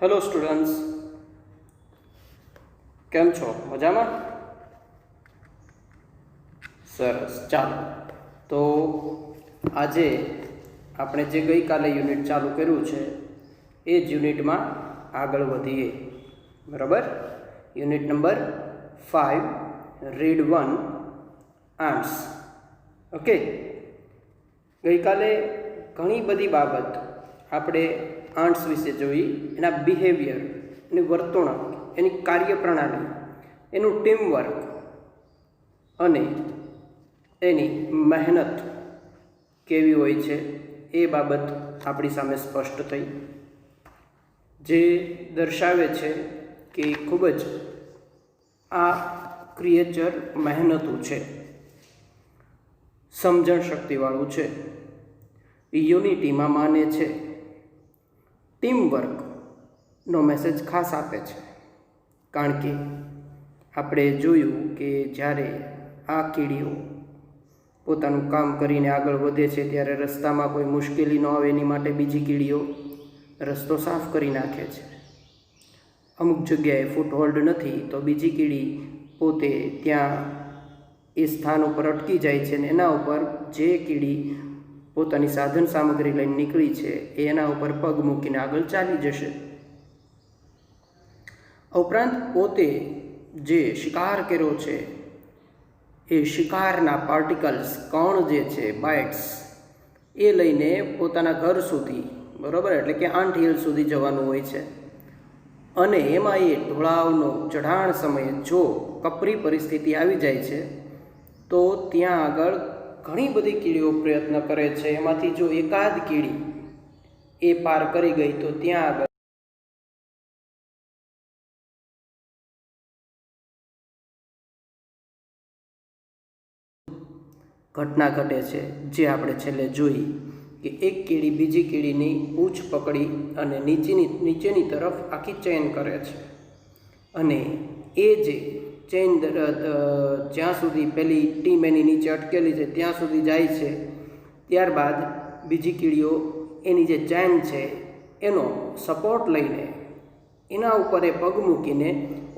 Hello students, કેમ છો? મજામાં? સરસ. ચાલો, તો આજે આપણે જે ગઈકાલે યુનિટ ચાલુ કર્યું છે એ જ યુનિટમાં આગળ વધીએ. બરાબર? Unit number 5, read 1, aunts. Okay. ગઈકાલે ઘણી બધી બાબત આપણે આન્ટ્સ વિશે જોઈ, એના બિહેવિયર, એની વર્તણૂક, એની કાર્યપ્રણાલી, એનું ટીમવર્ક અને એની મહેનત કેવી હોય છે એ બાબત આપણી સામે સ્પષ્ટ થઈ, જે દર્શાવે છે કે ખૂબ જ આ ક્રિએચર મહેનતું છે, સમજણ શક્તિવાળું છે, યુનિટીમાં માને છે, ટીમવર્કનો મેસેજ ખાસ આપે છે. કારણ કે આપણે જોયું કે જ્યારે આ કીડીઓ પોતાનું કામ કરીને આગળ વધે છે ત્યારે રસ્તામાં કોઈ મુશ્કેલી ન આવે એની માટે બીજી કીડીઓ રસ્તો સાફ કરી નાખે છે. અમુક જગ્યાએ ફૂટહોલ્ડ નથી તો બીજી કીડી પોતે ત્યાં એ સ્થાન ઉપર અટકી જાય છે અને એના ઉપર જે કીડી પોતાની સાધન સામગ્રી લઈને નીકળી છે એના ઉપર પગ મૂકીને આગળ ચાલી જશે. ઉપરાંત પોતે જે શિકાર કર્યો છે એ શિકારના પાર્ટિકલ્સ, કણ જે છે, બાઇટ્સ, એ લઈને પોતાના ઘર સુધી, બરાબર, એટલે કે આંટ હિલ સુધી જવાનું હોય છે. અને એમાં એ ઢોળાવનો ચઢાણ સમયે જો કપરી પરિસ્થિતિ આવી જાય છે તો ત્યાં આગળ ઘણી બધી કીડીઓ પ્રયત્ન કરે છે. એમાંથી જો એકાદ કીડી એ પાર કરી ગઈ તો ત્યાં આગળ ઘટના ઘટે છે, જે આપણે છેલ્લે જોઈ કે એક કીડી બીજી કીડીની પૂંછ પકડી અને નીચેની તરફ આખી ચેન કરે છે. અને એ જે ચેન જ્યાં સુધી પેલી ટીમ એની નીચે અટકેલી છે ત્યાં સુધી જાય છે, ત્યારબાદ બીજી કીડીઓ એની જે ચેન છે એનો સપોર્ટ લઈને એના ઉપર એ પગ મૂકીને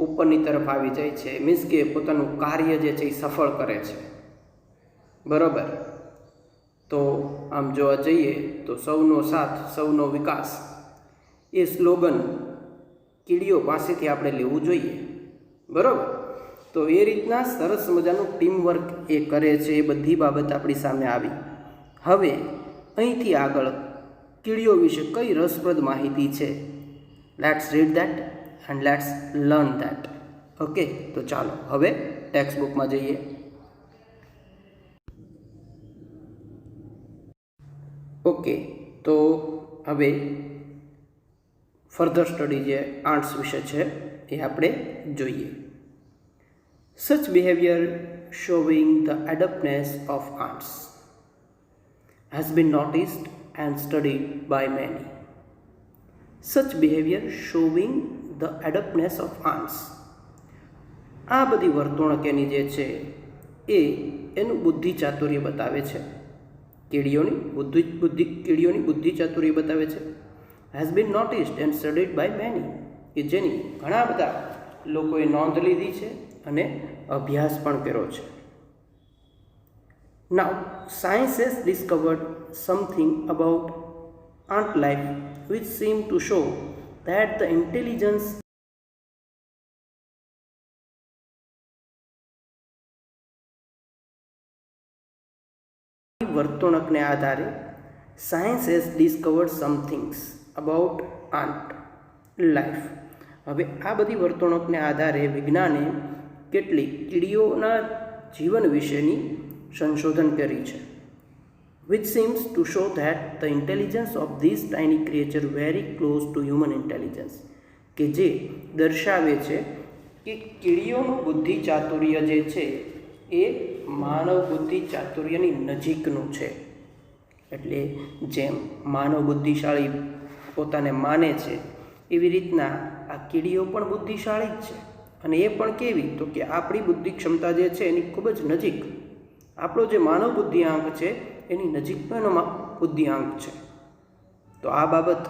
ઉપરની તરફ આવી જાય છે. મીન્સ કે પોતાનું કાર્ય જે છે એ સફળ કરે છે. બરાબર? તો આમ જોવા જઈએ તો સૌનો સાથ સૌનો વિકાસ એ સ્લોગન કીડીઓ પાસેથી આપણે લેવું જોઈએ. બરાબર? તો એ રીતના સરસ મજાનું ટીમવર્ક એ કરે છે. એ બધી બાબત આપણી સામે આવી. હવે અહીંથી આગળ કીડીઓ વિશે કઈ રસપ્રદ માહિતી છે, let's read that and let's learn that. Okay, તો ચાલો હવે ટેક્સ્ટ બુકમાં જઈએ. ઓકે, તો હવે ફર્ધર સ્ટડી જે આન્ટ્સ વિશે છે એ આપણે જોઈએ. Such behavior showing the adeptness of ants has been noticed and studied by many. Such behavior showing the adeptness of ants. આ બધી વર્તણૂક એની જે છે એ એનું બુદ્ધિ ચાતુર્ય બતાવે છે. કીડીઓની બુદ્ધિ ચાતુર્ય બતાવે છે. Has been noticed and studied by many. કે જેની ઘણા બધા લોકોએ નોંધ લીધી છે અને અભ્યાસ પણ કર્યો છે. Now, science has discovered something about ant life which seem to show that the intelligence વર્તણૂકને આધારે science has discovered some things about ant life. હવે આ બધી વર્તણૂકને આધારે વિજ્ઞાને કેટલીક કીડીઓના જીવન વિશેની સંશોધન કરી છે. Which seems to show that the intelligence of this tiny creature very close to human intelligence. કે જે દર્શાવે છે કે કીડીઓનું બુદ્ધિ ચાતુર્ય જે છે એ માનવ બુદ્ધિ ચાતુર્યની નજીકનું છે. એટલે જેમ માનવ બુદ્ધિશાળી પોતાને માને છે એવી રીતના આ કીડીઓ પણ બુદ્ધિશાળી જ છે. અને એ પણ કેવી? તો કે આપણી બુદ્ધિ ક્ષમતા જે છે એની ખૂબ જ નજીક, આપણો જે માનવ બુદ્ધિઆંક છે એની નજીકનો બુદ્ધિઆંક છે. તો આ બાબત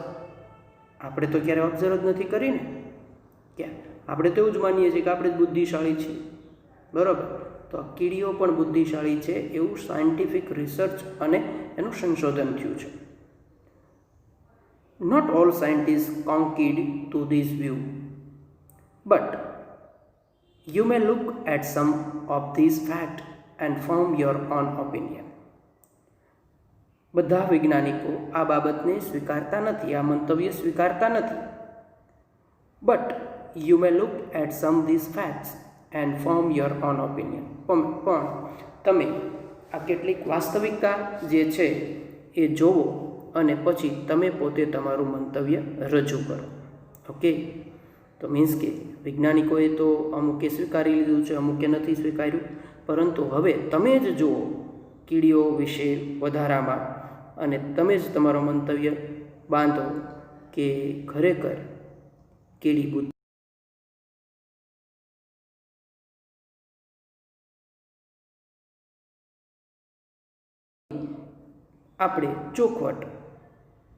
આપણે તો ક્યારે ઓબ્ઝર્વ જ નથી કરી ને. ક્યાં આપણે તો એવું જ માનીએ છીએ કે આપણે જ બુદ્ધિશાળી છીએ, બરાબર. તો કીડીઓ પણ બુદ્ધિશાળી છે એવું સાયન્ટિફિક રિસર્ચ અને એનું સંશોધન થયું છે. Not all scientist concede to this view, but you may look at some of these facts and form your own opinion. બધા વૈજ્ઞાનિકો આ બાબતને સ્વીકારતા નથી, આ મંતવ્ય સ્વીકારતા નથી. But you may look at some this facts and form your own opinion. પણ તમે આ કેટલીક વાસ્તવિકતા જે છે એ જોવો અને પછી તમે પોતે તમારું મંતવ્ય રજૂ કરો. ઓકે, તો મીન્સ કે વૈજ્ઞાનિકોએ તો અમુકે સ્વીકારી લીધું છે, અમુકે નથી સ્વીકાર્યું, પરંતુ હવે તમે જ જુઓ કીડીઓ વિશે વધારામાં અને તમે જ તમારો મંતવ્ય બાંધો કે ખરેખર કીડી બુદ્ધિ. આપણે ચોખવટ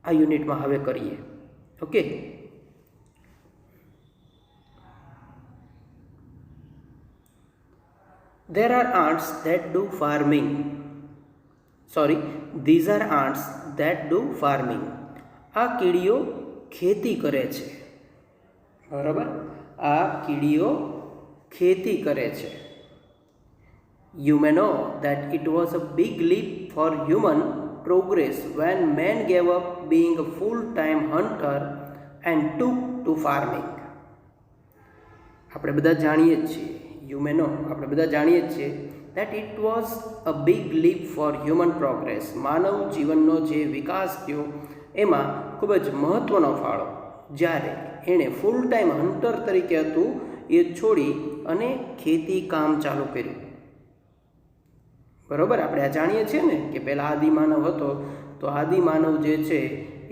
આ યુનિટમાં હવે કરીએ. Okay, there are ants that do farming. These are ants that do farming. આ કીડીઓ ખેતી કરે છે, બરાબર. આ કીડીઓ ખેતી કરે છે. You may know that it was a big leap for human progress when man gave up being a full-time hunter and took to farming. આપણે બધા જાણીએ જ છીએ, યુ મે નો, આપણે બધા જાણીએ જ છીએ that it was a big leap for human progress. માનવ જીવનનો જે વિકાસ થયો એમાં ખૂબ જ મહત્ત્વનો ફાળો જ્યારે એણે ફૂલ ટાઈમ હન્ટર તરીકે હતું એ છોડી અને ખેતી કામ ચાલુ કર્યું, બરાબર. આપણે આ જાણીએ છીએ ને કે પહેલાં આદિમાનવ હતો, તો આદિમાનવ જે છે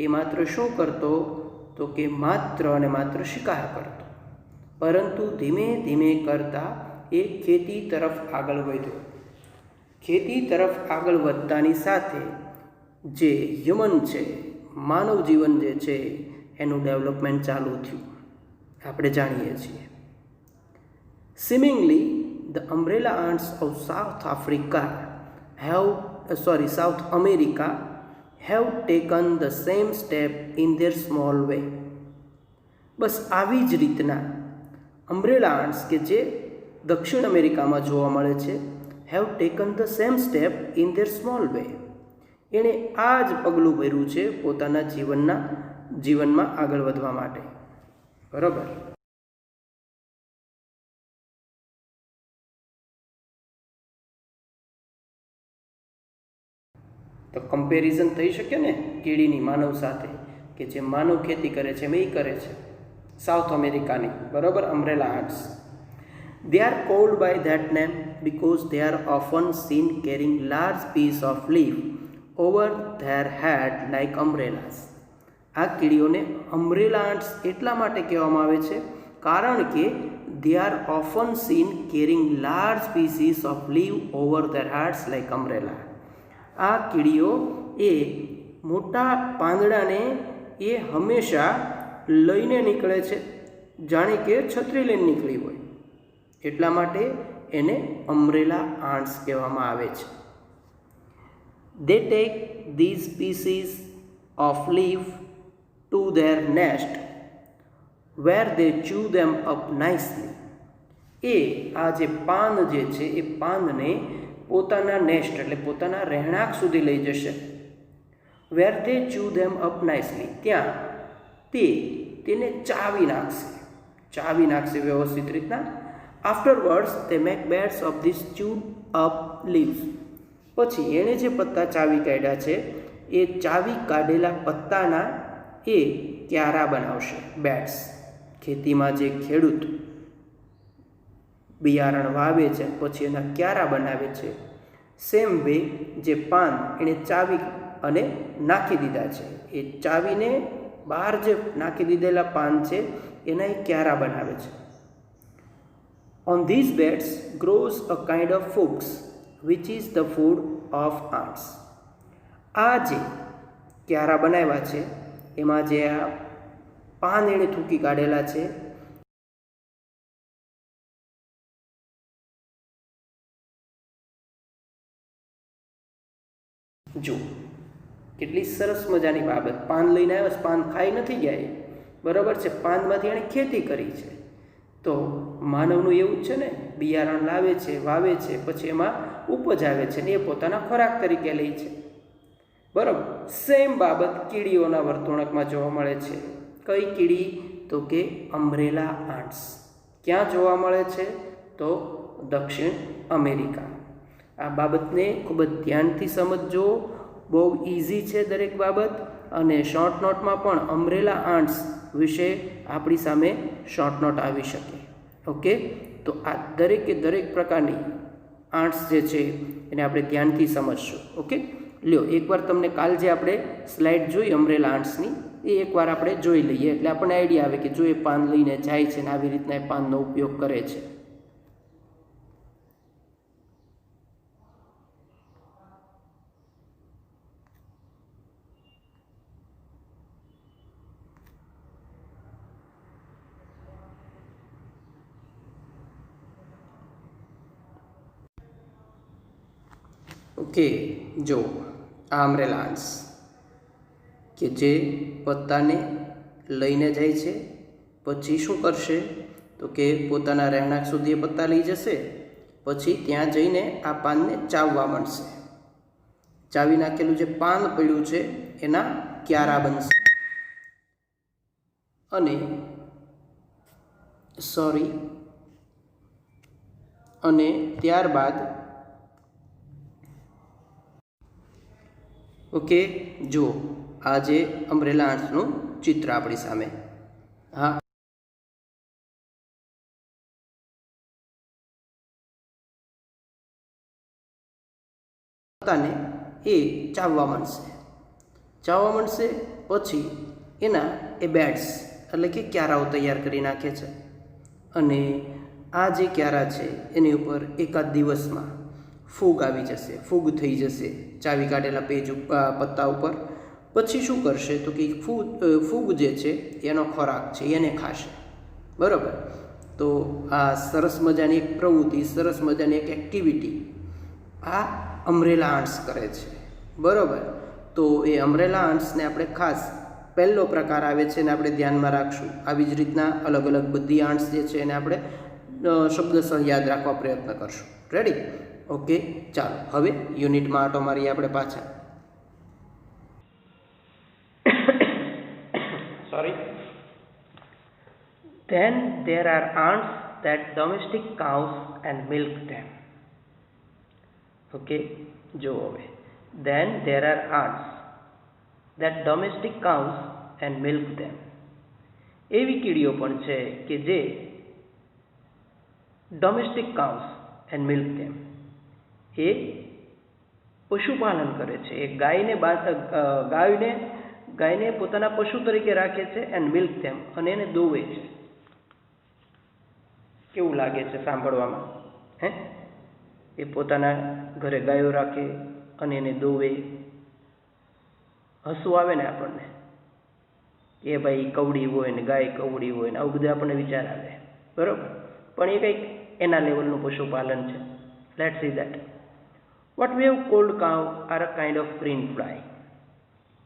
એ માત્ર શું કરતો, તો કે માત્ર અને માત્ર શિકાર કરતો, પરંતુ ધીમે ધીમે કરતાં એ ખેતી તરફ આગળ વધ્યો. ખેતી તરફ આગળ વધતાની સાથે જે હ્યુમન છે, માનવ જીવન જે છે એનું ડેવલપમેન્ટ ચાલુ થયું, આપણે જાણીએ છીએ. Seemingly, the umbrella ants of South America have taken the same step in their small way. બસ આવી જ રીતના અમ્બ્રેલા આર્ટ્સ કે જે દક્ષિણ અમેરિકામાં જોવા મળે છે, have taken the same step in their small way. એણે આ જ પગલું ભર્યું છે પોતાના જીવનમાં આગળ વધવા માટે, બરાબર. તો કમ્પેરિઝન થઈ શકે ને કીડીની માનવ સાથે, કે જે માનવ ખેતી કરે છે એમ એ કરે છે સાઉથ અમેરિકાની, બરાબર, umbrella arts. They are called by that name because they are often seen carrying large piece of leaf over their head like umbrellas. આ કીડીઓને અમ્બ્રેલા આર્ટ્સ એટલા માટે કહેવામાં આવે છે કારણ કે they are often seen carrying large pieces of leaf over their heads like umbrella. આ કીડીઓ એ મોટા પાંદડાને એ હંમેશા લઈને નીકળે છે, જાણે કે છત્રી લઈને નીકળી હોય, એટલા માટે એને અમ્બ્રેલા આર્ટ્સ કહેવામાં આવે છે. They take these pieces of leaf to their nest where they chew them up nicely. એ આ જે પાન જે છે એ પાનને પોતાના નેસ્ટ એટલે પોતાના રહેણાંક સુધી લઈ જશે. where they chew them up nicely, ત્યાં તેને ચાવી નાખશે વ્યવસ્થિત રીતના. Afterwards, they make beds of these chewed up leaves. પછી એણે જે પત્તા ચાવી કાઢ્યા છે એ ચાવી કાઢેલા પત્તાના એ ક્યારા બનાવશે, બેડ્સ. ખેતીમાં જે ખેડૂત બિયારણ વાવે છે પછી એના ક્યારા બનાવે છે, સેમ વે જે પાન એણે ચાવી અને નાખી દીધા છે, એ ચાવીને બહાર જે નાખી દીધેલા પાન છે એના એ ક્યારા બનાવે છે. On these beds grows a kind of fuchs, which is the food of ants. આ જે ક્યારા બનાવ્યા છે એમાં જે આ પાન એણે થૂંકી કાઢેલા છે। જો કેટલી સરસ મજાની બાબત, પાન લઈને આવ્યો, પાન ખાઈ નથી ગયા, બરાબર છે, પાનમાંથી એણે ખેતી કરી છે। તો માનવનું એવું જ છે ને, બિયારણ લાવે છે, વાવે છે, પછી એમાં ઉપજ આવે છે ને એ પોતાના ખોરાક તરીકે લે છે, બરાબર। સેમ બાબત કીડીઓના વર્તણૂકમાં જોવા મળે છે। કઈ કીડી? તો કે અમ્બ્રેલા આંટ્સ। ક્યાં જોવા મળે છે? તો દક્ષિણ અમેરિકા। આ બાબતને ખૂબ જ ધ્યાનથી સમજજો, બહુ ઇઝી છે દરેક બાબત, અને શોર્ટ નોટમાં પણ અમ્બ્રેલા આંટ્સ વિશે આપણી સામે શોર્ટ નોટ આવી શકે। ઓકે, તો આ દરેકે દરેક પ્રકારની આંટ્સ જે છે એને આપણે ધ્યાનથી સમજશું। ઓકે, લ્યો એકવાર તમને કાલ જે આપણે સ્લાઇડ જોઈ અમ્બ્રેલા આંટ્સની, એ એકવાર આપણે જોઈ લઈએ, એટલે આપણને આઈડિયા આવે કે જો એ પાન લઈને જાય છે ને આવી રીતના એ પાનનો ઉપયોગ કરે છે। ઓકે, જો આ અમ્બ્રેલા આંટ્સ કે જે પત્તાને લઈને જાય છે, પછી શું કરશે? તો કે પોતાના રહેણાંક સુધી એ પત્તા લઈ જશે, પછી ત્યાં જઈને આ પાનને ચાવવા માંડશે। ચાવી નાખેલું જે પાન પડ્યું છે એના ક્યારા બનશે, અને ત્યારબાદ ઓકે, જો આ જે અમ્બ્રેલા આંટ્સનું ચિત્ર આપણી સામે, હા, પત્તાને એ ચાવવા માંડશે, પછી એના એ બેડ્સ એટલે કે ક્યારાઓ તૈયાર કરી નાખે છે, અને આ જે ક્યારા છે એની ઉપર એકાદ દિવસમાં ફૂગ આવી જશે, ફૂગ થઈ જશે ચાવી કાઢેલા પત્તા ઉપર। પછી શું કરશે? તો કે ફૂગ જે છે એનો ખોરાક છે એને ખાશે, બરાબર। તો આ સરસ મજાની એક પ્રવૃત્તિ, સરસ મજાની એક એક્ટિવિટી આ અમ્બ્રેલા આંટ્સ કરે છે, બરાબર। તો એ અમ્બ્રેલા આંટ્સને આપણે ખાસ પહેલો પ્રકાર આવે છે ને આપણે ધ્યાનમાં રાખશું। આવી જ રીતના અલગ અલગ બધી આંટ્સ જે છે એને આપણે શબ્દસહ યાદ રાખવા પ્રયત્ન કરશું। રેડી? ઓકે, ચાલો હવે યુનિટમાં આટો મારીએ આપણે પાછા। Sorry. Then there are ants that domestic cows and milk them. Okay, જો હવે then there are ants that domestic cows and milk them. એવી કીડીઓ પણ છે કે જે ડોમેસ્ટિક કાઉસ એન્ડ મિલ્ક ધેમ, એ પશુપાલન કરે છે, એ ગાયને પોતાના પશુ તરીકે રાખે છે, એન્ડ મિલ્ક ધેમ, અને એને દોવે છે। કેવું લાગે છે સાંભળવામાં? હે, એ પોતાના ઘરે ગાયો રાખે અને એને દોવે। હસવું આવે ને આપણને કે ભાઈ કવડી હોય ને, ગાય કવડી હોય ને, આવું બધું આપણને વિચાર આવે, બરાબર। પણ એ કંઈક એના લેવલનું પશુપાલન છે। Let's see that what we have called cow are a kind of green fly.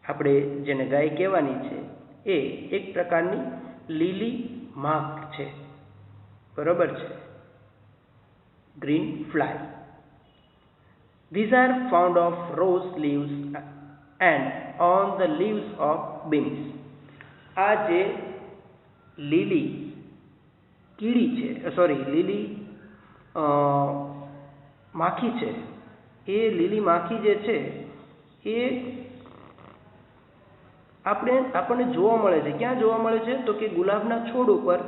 આપણે જેને ગાય કહેવાની છે એ એક પ્રકારની લીલી માખ છે, બરાબર છે, green fly. These are found of rose leaves and on the leaves of beans. આ જે લીલી કીડી છે, લીલી માખી છે, એ લીલી માખી જે છે એ આપણને જોવા મળે છે। ક્યાં જોવા મળે છે? તો કે ગુલાબના છોડ ઉપર,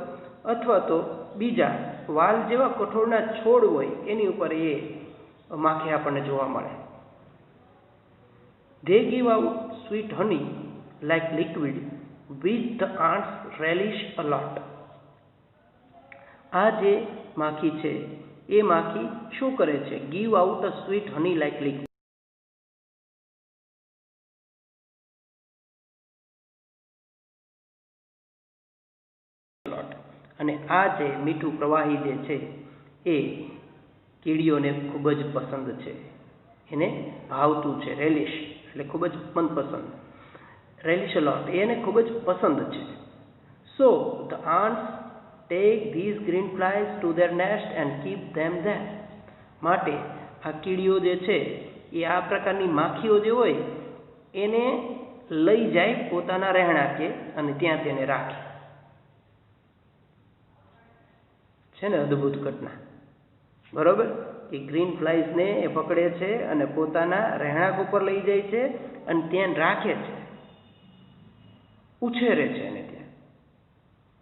અથવા તો બીજા વાલ જેવા કઠોળના છોડ હોય એની ઉપર એ માખી આપણને જોવા મળે। They give out sweet honey like liquid which the ants relish a lot. આ જે માખી છે એ માખી શું કરે છે? give out a sweet honey like liquid, રેલિશલોટ. અને આ જે મીઠું પ્રવાહી જે છે એ કીડીઓને ખૂબ જ પસંદ છે, એને ભાવતું છે. રેલિશ એટલે ખૂબ જ મનપસંદ. રેલિશલોટ એને ખૂબ જ પસંદ છે. સો the ants take these green flies to their nest and keep them there. માટે આ કીડીઓ જે છે એ આ પ્રકારની માખીઓ જે હોય એને લઈ જાય પોતાના રહેણાંકે અને ત્યાં તેને રાખે છે ને. અદ્ભુત ઘટના, બરોબર. કે ગ્રીન ફ્લાઇઝને એ પકડે છે અને પોતાના રહેણાંક ઉપર લઈ જાય છે અને ત્યાં રાખે છે, ઉછેરે છે એને ત્યાં.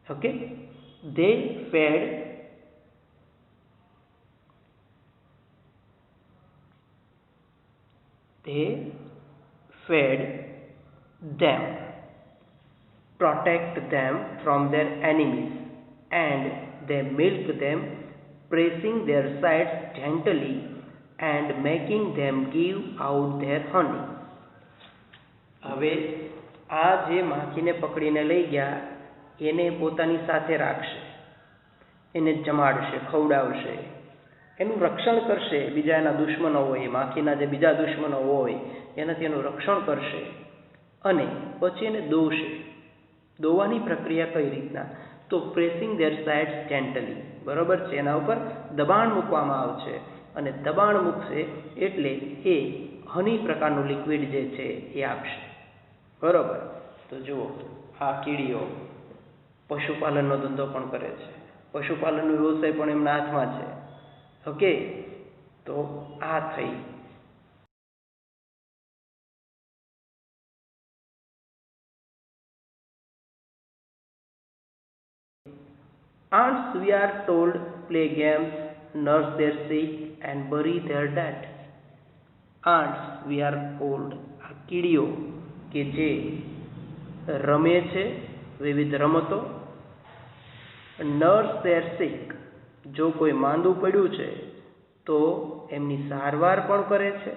Okay, they fed them, protect them from their enemies, and they milk them, pressing their sides gently and making them give out their honey. હવે આ જે માખીને પકડીને લઈ ગયા એને પોતાની સાથે રાખશે, એને જમાડશે, ખવડાવશે, એનું રક્ષણ કરશે. બીજા એના દુશ્મનો હોય, માખીના જે બીજા દુશ્મનો હોય એનાથી એનું રક્ષણ કરશે અને પછી એને દોશે. દોવાની પ્રક્રિયા કઈ રીતના? તો પ્રેસિંગ ધેર સાઇડ્સ જેન્ટલી, બરોબર છે. એના ઉપર દબાણ મૂકવામાં આવશે અને દબાણ મૂકશે એટલે એ હની પ્રકારનું લિક્વિડ જે છે એ આપશે, બરોબર. તો જુઓ, આ કીડીઓ પશુપાલનનો ધંધો પણ કરે છે, પશુપાલનનો વ્યવસાય પણ એમના હાથમાં છે. ઓકે, તો આ થઈ. Ants, we are told, play games, nurse their sick and bury their dead. Ants, we are told, આ કીડીઓ કે જે રમે છે વિવિધ રમતો. નર્સ their sick, જો કોઈ માંદું પડ્યું છે તો એમની સારવાર પણ કરે છે.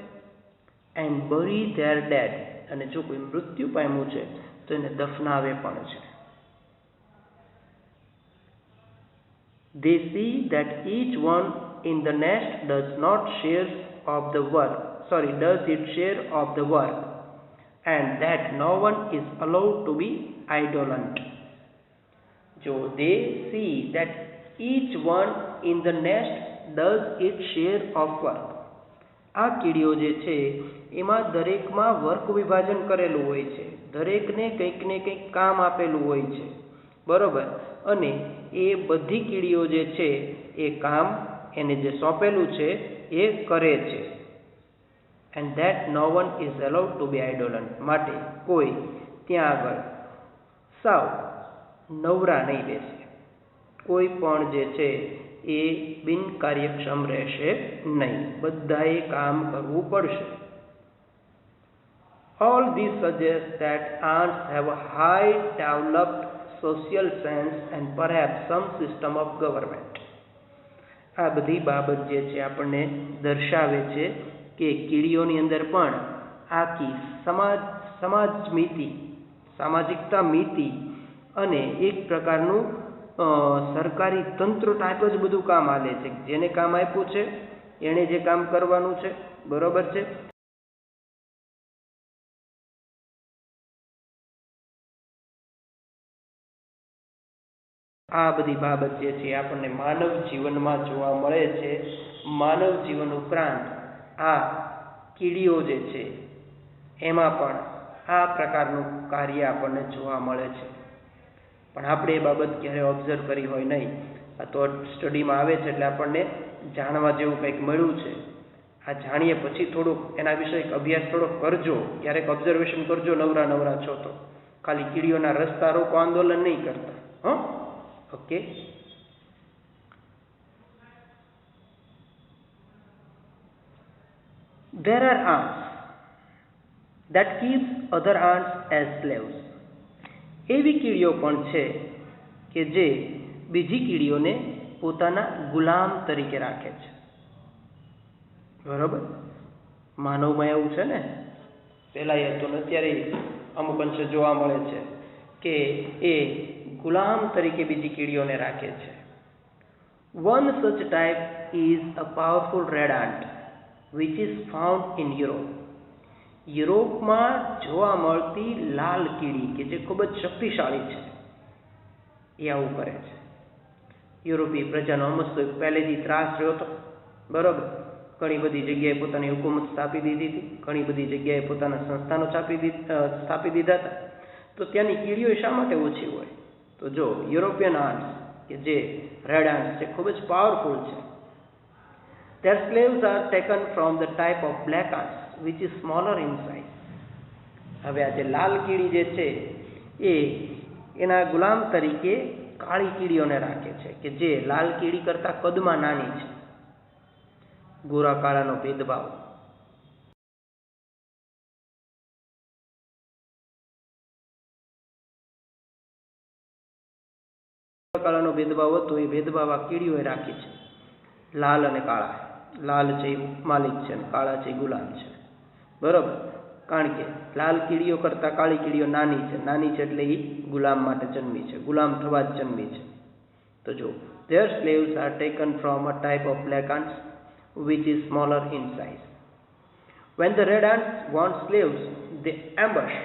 એન્ડ bury their dead, અને જો કોઈ મૃત્યુ પામ્યું છે તો એને દફનાવે પણ છે. They see that each one in the nest does its share of the work, and that no one is allowed to be indolent. So they see that each one in the nest does its share of work. આ કીડીઓ જે છે એમાં દરેકમાં work વિભાજન કરેલું હોય છે, દરેકને કંઈક ને કંઈક કામ આપેલું હોય છે, બરોબર. અને એ બધી કીડીઓ જે છે એ કામ એને જે સોંપેલું છે એ કરે છે. And that no one is allowed to be indolent, માટે કોઈ ત્યાં આગળ સાવ નવરા નહીં બેસે, કોઈ પણ જે છે એ બિનકાર્યક્ષમ રહેશે નહીં, બધાએ કામ કરવું પડશે. All this suggests that ants have a high developed social sense and perhaps some system of government. આ બધી બાબત જે છે આપણને દર્શાવે છે કે કીડીઓની અંદર પણ આખી સામાજિકતા મિતિ અને એક પ્રકારનું સરકારી તંત્ર ટાઈપ જ બધું કામ હાલે છે. જેને કામ આપ્યું છે એણે જે કામ કરવાનું છે, બરોબર છે. આ બધી બાબત જે છે આપણને માનવ જીવનમાં જોવા મળે છે. માનવ જીવન ઉપરાંત આ કીડીઓ જે છે એમાં પણ આ પ્રકારનું કાર્ય આપણને જોવા મળે છે, પણ આપણે એ બાબત ક્યારે ઓબ્ઝર્વ કરી હોય નહીં. આ તો સ્ટડીમાં આવે છે એટલે આપણને જાણવા જેવું કંઈક મળ્યું છે. આ જાણીએ પછી થોડુંક એના વિશે અભ્યાસ થોડોક કરજો, ક્યારેક ઓબ્ઝર્વેશન કરજો નવરા છો તો. ખાલી કીડીઓના રસ્તા રોકો આંદોલન નહીં કરતા, હં. Okay, there are ants that keeps other ants as slaves. એવી કીડીઓ પણ છે કે જે બીજી કીડીઓને પોતાના ગુલામ તરીકે રાખે છે, બરોબર. માનવમાં એવું છે ને, પહેલાં એ હતું ને અત્યારે અમુક અંશે જોવા મળે છે કે એ ગુલામ તરીકે બીજી કીડીઓને રાખે છે. One such type is a powerful red ant which is found in Europe. યુરોપમાં જોવા મળતી લાલ કીડી કે જે ખૂબ જ શક્તિશાળી છે એ આવું કરે છે. યુરોપીય પ્રજાનો અમસ્તો પહેલેથી ત્રાસ રહ્યો હતો, બરાબર. ઘણી બધી જગ્યાએ પોતાની હુકુમત સ્થાપી દીધી હતી, ઘણી બધી જગ્યાએ પોતાના સંસ્થાનો સ્થાપી દીધા હતા. તો ત્યાંની કીડીઓ શા માટે ઓછી હોય? તો જો યુરોપિયન આર્ટ્સ કે જે રેડ આર્ટ્સ છે ખૂબ જ પાવરફુલ છે. Their slaves are taken from the type of black ants which is smaller in size. હવે આ જે લાલ કીડી જે છે એ એના ગુલામ તરીકે કાળી કીડીઓને રાખે છે કે જે લાલ કીડી કરતાં કદમાં નાની છે. ગોરા કાળાનો ભેદભાવ. કાળાનો ભેદભાવ હતો એ ભેદભાવ આ કીડીઓએ રાખી છે. લાલ અને કાળા. લાલ છે એ માલિક છે અને કાળા છે એ ગુલામ છે, બરોબર. કારણ કે લાલ કીડીઓ કરતાં કાળી કીડીઓ નાની છે એટલે એ ગુલામ માટે જન્મી છે, ગુલામ થવા જ જન્મી છે. તો જો their slaves are taken from a type of black ants which is smaller in size. When the red ants want slaves, they ambush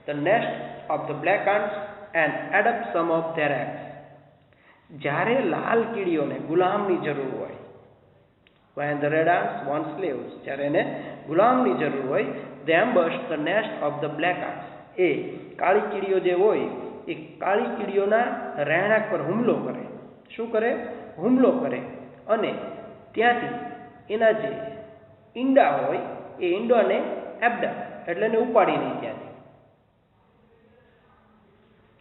the nest of the black ants and adopt some of their eggs. જ્યારે લાલ કીડીઓને ગુલામની જરૂર હોય, when the red ants want slaves, જ્યારે એને ગુલામની જરૂર હોય, they ambush the nest of the black ants. એ કાળી કીડીઓ જે હોય એ કાળી કીડીઓના રહેણાંક પર હુમલો કરે. શું કરે? હુમલો કરે અને ત્યાંથી એના જે ઈંડા હોય એ ઈંડાને એબ્ડક્ટ એટલે એને ઉપાડી નહીં ત્યાંથી.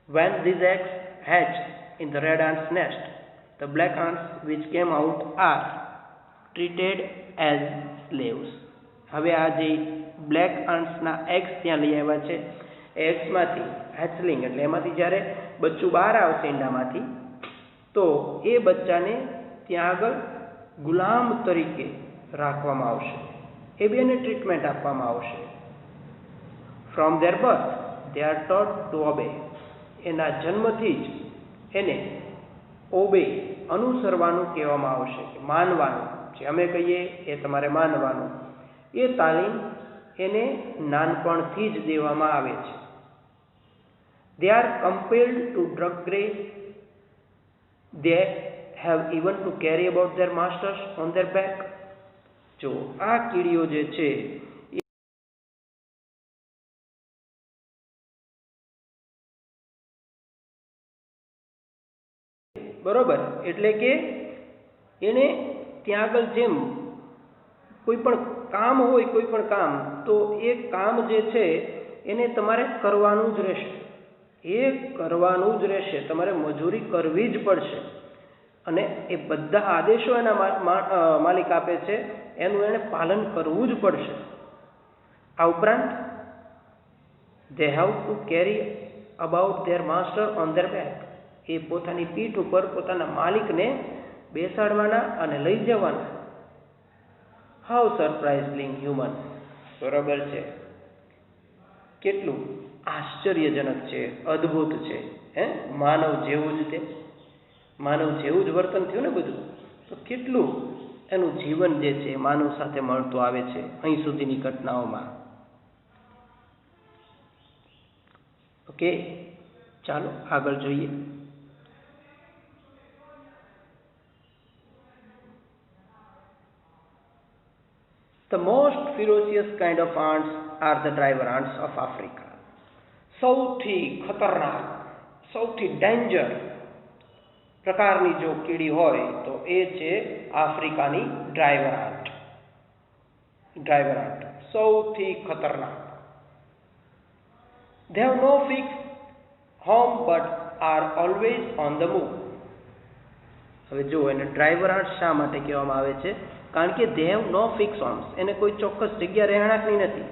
When these eggs hatch in the red ant's nest, the black ants which came out are treated as slaves. હવે આ જે બ્લેક આન્ટ્સના એગ્સ ત્યાં લઈ આવ્યા છે, એગ્સમાંથી હેચલિંગ એટલે એમાંથી જ્યારે બચ્ચું બહાર આવશે ઈંડામાંથી, તો એ બચ્ચાને ત્યાં આગળ ગુલામ તરીકે રાખવામાં આવશે. એ બી એને ટ્રીટમેન્ટ આપવામાં આવશે. From their birth they are taught to obey. એના જન્મથી જ એને ઓબે અનુસરવાનું કહેવામાં આવશે, કે માનવાનું. જે અમે કહીએ એ તમારે માનવાનું. એ તાલીમ એને નાનપણથી જ દેવામાં આવે છે. They are compelled to drug grace. They have even to carry about their masters on their back. જો આ કીડીઓ જે છે બરોબર, એટલે કે એને ત્યાં આગળ જેમ કોઈ પણ કામ હોય, કોઈ પણ કામ, તો એ કામ જે છે એને તમારે કરવાનું જ રહેશે. એ કરવાનું જ રહેશે, તમારે મજૂરી કરવી જ પડશે. અને એ બધા આદેશો એના માલિક આપે છે એનું એને પાલન કરવું જ પડશે. આ ઉપરાંત they have to carry about their master on their back. એ પોતાની પીઠ ઉપર પોતાના માલિકને બેસાડવાના અને લઈ જવાના. How surprising human. બરાબર છે. કેટલું આશ્ચર્યજનક છે, અદ્ભુત છે. માનવ જેવું જ તે, માનવ જેવું જ વર્તન થયું ને બધું. તો કેટલું એનું જીવન જે છે માનવ સાથે મળતું આવે છે અહીં સુધીની ઘટનાઓમાં. ઓકે, ચાલો આગળ જોઈએ. The most ferocious kind of ants are the driver ants of Africa. સૌથી ખતરનાક, સૌથી ડેન્જર પ્રકારની જો કીડી હોય તો એ છે આફ્રિકાની ડ્રાઈવર આંટ. ડ્રાઈવર આંટ સૌથી ખતરનાક. They have no fixed home but are always on the move. હવે જો એને ડ્રાઈવર આંટ શા માટે કહેવામાં આવે છે? કારણ કે they have no fixed homes. એને કોઈ ચોક્કસ જગ્યા રહેણાંકની નથી.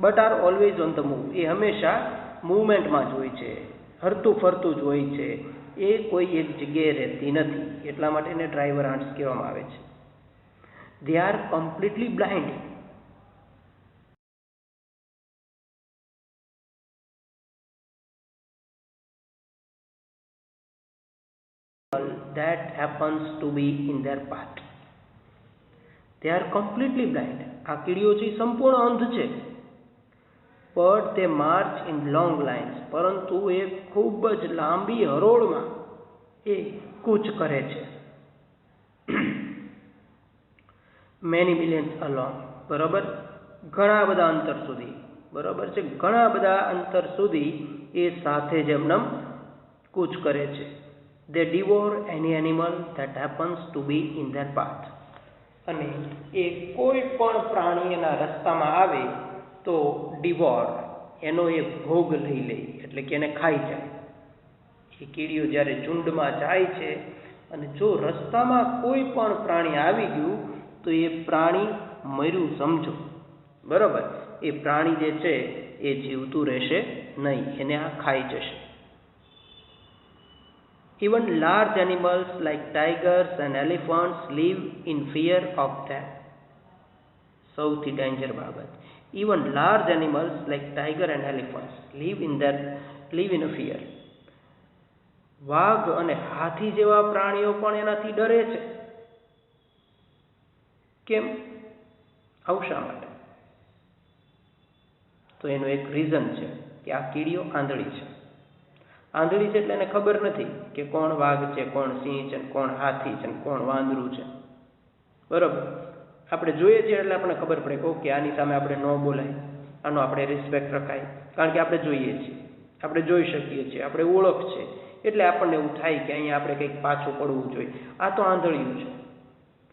But are always on the move. એ હંમેશા મૂવમેન્ટમાં જ હોય છે, હરતું ફરતું જ હોય છે. એ કોઈ એક જગ્યાએ રહેતી નથી. એટલા માટે એને ડ્રાઈવર આંટ્સ કહેવામાં આવે છે. They are completely blind. that happens to be in their path. They are completely blind. આ કીડીઓ છે સંપૂર્ણ અંધ છે. But they march in long lines. પરંતુ એ ખૂબ જ લાંબી હરોળમાં એ કૂચ કરે છે. Many millions along. બરાબર, ઘણા બધા અંતર સુધી. બરાબર છે, ઘણા બધા અંતર સુધી એ સાથે જ એમને કૂચ કરે છે. They devour any animal that happens to be in their path. અને એ કોઈ પણ પ્રાણી એના રસ્તામાં આવે તો ડિવોર, એનો એ ભોગ લઈ લે, એટલે કે એને ખાઈ જાય. એ કીડીઓ જ્યારે ઝુંડમાં જાય છે અને જો રસ્તામાં કોઈ પણ પ્રાણી આવી ગયું તો એ પ્રાણી મર્યું સમજો. બરાબર, એ પ્રાણી જે છે એ જીવતું રહેશે નહીં, એને આ ખાઈ જશે. Even large animals like tigers and elephants live in fear of them. સૌથી ડેન્જર બાબત. Even large animals like tiger and elephants live in a fear. વાઘ અને હાથી જેવા પ્રાણીઓ પણ એનાથી ડરે છે. કેમ? આવું શા માટે? તો એનું એક રીઝન છે કે આ કીડીઓ આંધળી છે. આંધળી છે એટલે એને ખબર નથી કે કોણ વાઘ છે, કોણ સિંહ છે, કોણ હાથી છે, કોણ વાંદરું છે. બરાબર, આપણે જોઈએ છીએ એટલે આપણને ખબર પડે કે ઓકે, આની સામે આપણે ન બોલાય, આનો આપણે રિસ્પેક્ટ રખાય, કારણ કે આપણે જોઈએ છીએ, આપણે જોઈ શકીએ છીએ, આપણે ઓળખ છે, એટલે આપણને એવું થાય કે અહીંયા આપણે કંઈક પાછું પડવું જોઈએ. આ તો આંધળિયું છે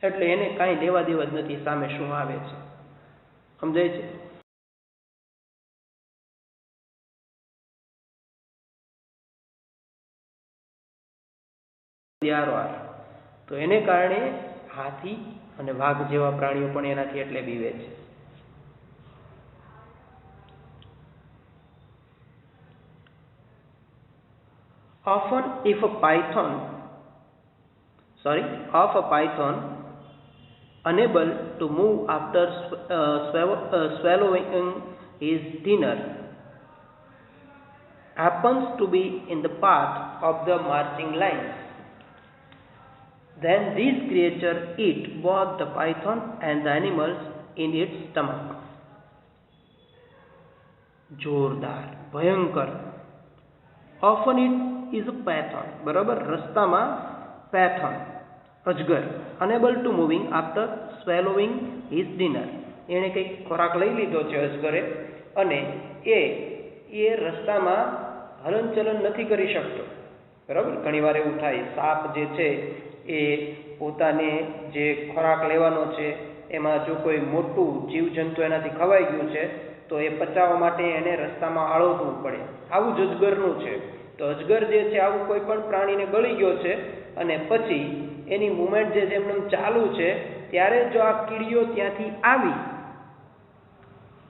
એટલે એને કાંઈ લેવા દેવા જ નથી સામે શું આવે છે. સમજાય છે? તો એને કારણે હાથી અને વાઘ જેવા પ્રાણીઓ પણ એનાથી એટલે બીવે છે. Often if a python unable to move after swallowing his dinner happens to be in the path of the marching lines, then these creatures eat both the python and the animals in its stomach. જોરદાર, ભયંકર. Often it is a python. બરાબર, રસ્તામાં python, અજગર, unable to moving after swallowing his dinner. એણે કંઈક ખોરાક લઈ લીધો છે અજગરે અને એ રસ્તામાં હલનચલન નથી કરી શકતો. બરાબર, ઘણીવાર એવું થાય, સાપ જે છે એ પોતાને જે ખોરાક લેવાનો છે એમાં જો કોઈ મોટું જીવજંતુ એનાથી ખવાઈ ગયું છે તો એ પચાવવા માટે એને રસ્તામાં આળોવવું પડે. આવું જ અજગરનું છે. તો અજગર જે છે આવું કોઈ પણ પ્રાણીને ગળી ગયો છે અને પછી એની મુવમેન્ટ જે એમને ચાલુ છે ત્યારે જો આ કીડીઓ ત્યાંથી આવી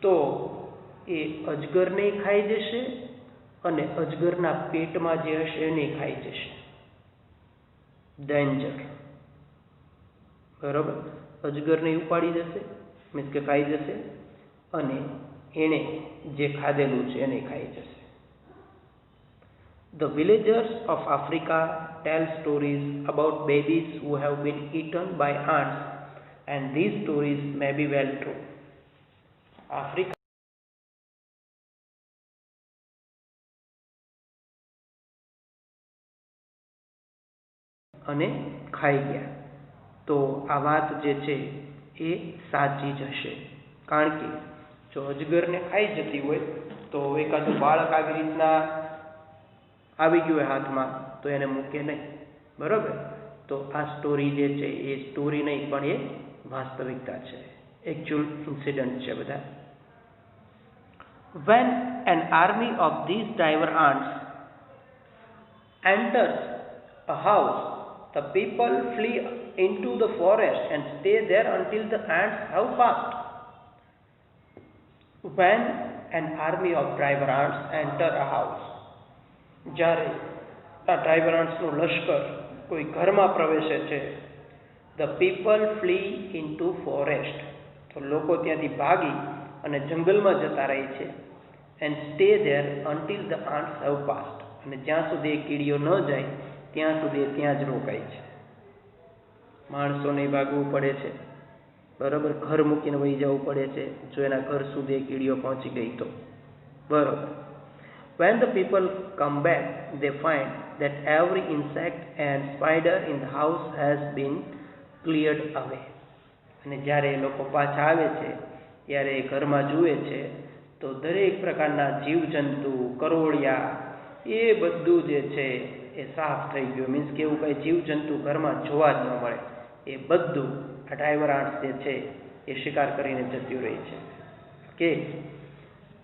તો એ અજગરને ખાઈ જશે અને અજગરના પેટમાં જે હશે એને ખાઈ જશે. ડેન્જર. બરાબર, અજગરને ઉપાડી જશે, મીન્સ કે ખાઈ જશે, અને એણે જે ખાધેલું છે એને ખાઈ જશે. The villagers of Africa tell stories about babies who have been eaten by ants, and these stories may be well true. Africa અને ખાઈ ગયા તો આ વાત જે છે એ સાચી જ હશે. કારણ કે જો અજગરને ખાઈ જતી હોય તો એકાદું બાળક આવી રીતના આવી ગયું હોય હાથમાં તો એને મૂકે નહીં. બરાબર, તો આ સ્ટોરી જે છે એ સ્ટોરી નહીં પણ એ વાસ્તવિકતા છે, એકચ્યુઅલ ઇન્સિડન્ટ છે બધા. When an army of these diver ants enters a house, the people flee into the forest and stay there until the ants have passed. When an army of driver ants enter a house, જ્યારે આ driver આન્ટ્સનું લશ્કર કોઈ ઘરમાં પ્રવેશે છે, the people flee into forest, તો લોકો ત્યાંથી ભાગી અને જંગલમાં જતા રહે છે, and stay there until the ants have passed, અને જ્યાં સુધી એ કીડીઓ ન જાય ત્યાં સુધી એ ત્યાં જ રોકાય છે. માણસોને ભાગવું પડે છે, બરાબર, ઘર મૂકીને વહી જવું પડે છે જો એના ઘર સુધી એ કીડીઓ પહોંચી ગઈ તો, બરાબર. When the people come back, they find that every insect and spider in the house has been cleared away. અને જ્યારે એ લોકો પાછા આવે છે ત્યારે એ ઘરમાં જુએ છે તો દરેક પ્રકારના જીવજંતુ, કરોળિયા, એ બધું જે છે એ સાફ થઈ ગયું. મીન્સ કે એવું કંઈ જીવજંતુ ઘરમાં જોવા જ ન મળે, એ બધું આ ડ્રાઈવર આંટ્સ જે છે એ શિકાર કરીને જતું રહી છે. ઓકે,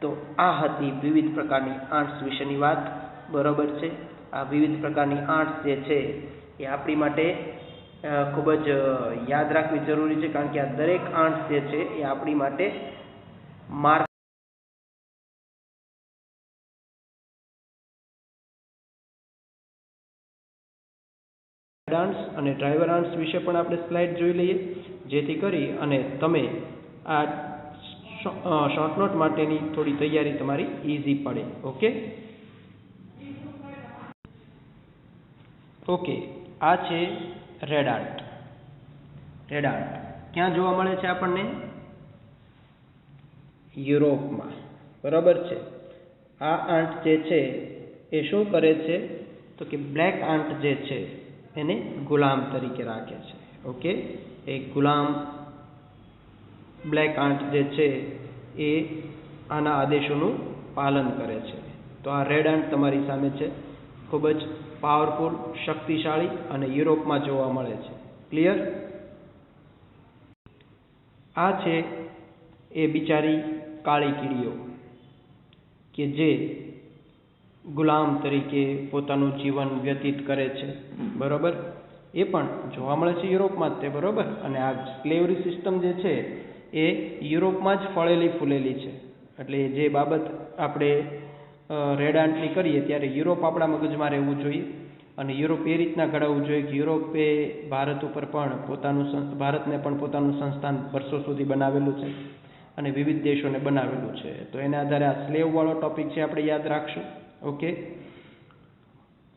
તો આ હતી વિવિધ પ્રકારની આંટ્સ વિશેની વાત, બરાબર છે. આ વિવિધ પ્રકારની આંટ્સ જે છે એ આપણી માટે ખૂબ જ યાદ રાખવી જરૂરી છે, કારણ કે આ દરેક આંટ્સ જે છે એ આપણી માટે માર્ક આંટ્સ અને ડ્રાઈવર આંટ્સ વિશે પણ આપણે સ્લાઇડ જોઈ લઈએ, જેથી કરી અને તમે આ શોર્ટ નોટ માટેની થોડી તૈયારી તમારી ઇઝી પડે. ઓકે, આ છે રેડ આંટ. રેડ આંટ ક્યાં જોવા મળે છે આપણને? યુરોપમાં, બરાબર છે. આ આંટ જે છે એ શું કરે છે તો કે બ્લેક આંટ જે છે એને ગુલામ તરીકે રાખે છે. ઓકે, એ ગુલામ બ્લેક આંટ જે છે એ આના આદેશોનું પાલન કરે છે. તો આ રેડ આંટ તમારી સામે છે, ખૂબ જ પાવરફુલ, શક્તિશાળી અને યુરોપમાં જોવા મળે છે. ક્લિયર? આ છે એ બિચારી કાળી કીડીઓ કે જે ગુલામ તરીકે પોતાનું જીવન વ્યતીત કરે છે, બરાબર. એ પણ જોવા મળે છે યુરોપમાં જ તે, બરાબર. અને આ સ્લેવરી સિસ્ટમ જે છે એ યુરોપમાં જ ફળેલી ફૂલેલી છે. એટલે જે બાબત આપણે રેડ આંટની કરીએ ત્યારે યુરોપ આપણા મગજમાં રહેવું જોઈએ, અને યુરોપ એ રીતના ઘડાવવું જોઈએ કે યુરોપે ભારતને પણ પોતાનું સંસ્થાન વર્ષો સુધી બનાવેલું છે અને વિવિધ દેશોને બનાવેલું છે. તો એના આધારે આ સ્લેવવાળો ટોપિક છે આપણે યાદ રાખશું. ઓકે,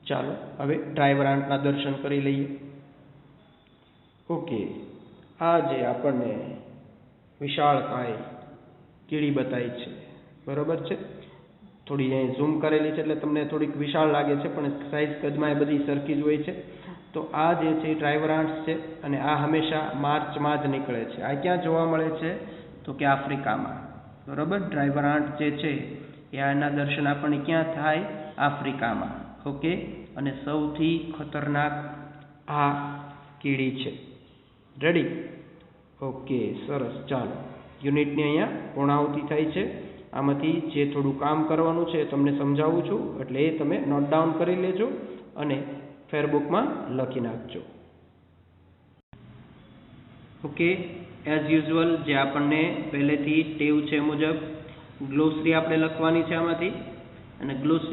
ચાલો હવે ડ્રાઈવર આંટના દર્શન કરી લઈએ. ઓકે, આ જે આપણને વિશાળકાય કીડી બતાવી છે, બરાબર છે. થોડી અહીં ઝૂમ કરેલી છે એટલે તમને થોડીક વિશાળ લાગે છે, પણ સાઇઝ કદમાં એ બધી સરખી જ હોય છે. તો આ જે છે ડ્રાઈવર આંટ્સ છે, અને આ હંમેશા માર્ચમાં જ નીકળે છે. આ ક્યાં જોવા મળે છે તો કે આફ્રિકામાં, બરાબર. ડ્રાઈવર આંટ જે છે એ આના દર્શન આપણને ક્યાં થાય? આફ્રિકામાં. ઓકે, અને સૌથી ખતરનાક આ કીડી છે. રેડી? ઓકે, સરસ. ચાલો, યુનિટની અહીંયા પૂર્ણાહુતિ થાય છે. આમાંથી જે થોડું કામ કરવાનું છે એ તમને સમજાવું છું, એટલે એ તમે નોટ ડાઉન કરી લેજો અને ફેરબુકમાં લખી નાખજો. ઓકે, એઝ યુઝ્યુઅલ જે આપણને પહેલેથી ટેવ છે મુજબ ગ્લોસરી આપણે લખવાની છે આમાંથી, અને ગ્લોસરી